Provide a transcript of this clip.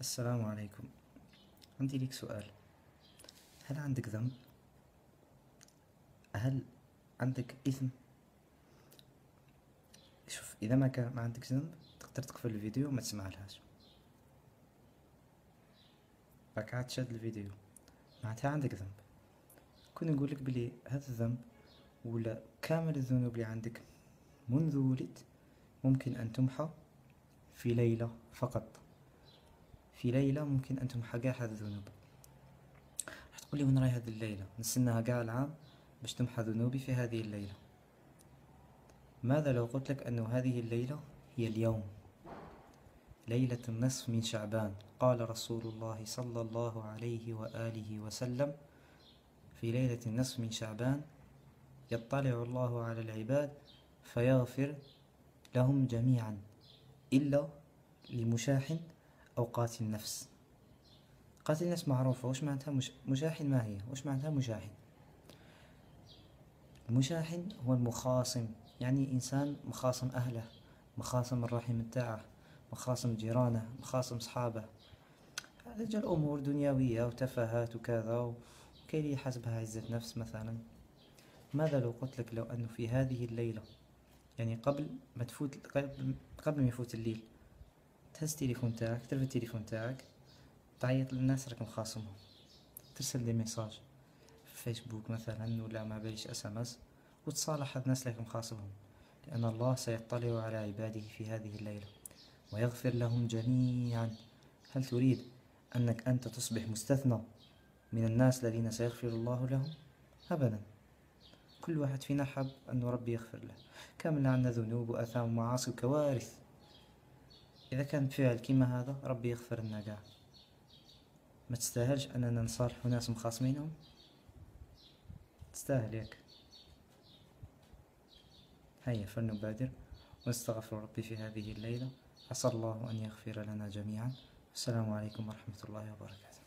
السلام عليكم. عندي لك سؤال. هل عندك ذنب؟ هل عندك إثم؟ شوف، إذا ما عندك ذنب تقدر تقفل الفيديو وما تسمع لهاش. راك عاد تشاهد الفيديو معناتها عندك ذنب. كون نقول لك بلي هذا الذنب ولا كامل الذنوب اللي عندك منذ ولدت ممكن أن تمحى في ليلة فقط. في ليلة ممكن أن تمحى قاع هذه الذنوب. راح تقولي وين راهي هذه الليلة؟ نستناها قاع العام باش تمحى ذنوبي في هذه الليلة. ماذا لو قلت لك أن هذه الليلة هي اليوم، ليلة النصف من شعبان؟ قال رسول الله صلى الله عليه وآله وسلم: في ليلة النصف من شعبان يطلع الله على العباد فيغفر لهم جميعا إلا لمشاح أو قاتل نفس. قاتل نفس معروفة، وش معناتها مشاحن؟ ما هي؟ وش معناتها مشاحن؟ المشاحن هو المخاصم، يعني إنسان مخاصم أهله، مخاصم الرحم متاعه، مخاصم جيرانه، مخاصم صحابه. رجال أمور دنيوية وتفاهات وكذا، وكي لي حسبها عزة نفس مثلا. ماذا لو قلت لك لو أنه في هذه الليلة، يعني قبل ما يفوت الليل، تهز التليفون تاعك، ترفد التليفون تاعك، تعيط للناس راك مخاصمهم، ترسل دي ميساج في فيسبوك مثلا ولا ما باليش SMS، وتصالح الناس لك مخاصمهم، لأن الله سيطلع على عباده في هذه الليلة ويغفر لهم جميعا. هل تريد أنك أنت تصبح مستثنى من الناس الذين سيغفر الله لهم؟ أبدا. كل واحد فينا حب أن ربي يغفر له. كامل عندنا ذنوب وأثام ومعاصي وكوارث. إذا كان فعل كما هذا ربي يغفر لنا قاع. ما تستاهلش أننا نصالح ناس مخاصمينهم؟ تستاهل ياك؟ هيا فلنبادر ونستغفر ربي في هذه الليلة. عسى الله أن يغفر لنا جميعا. السلام عليكم ورحمة الله وبركاته.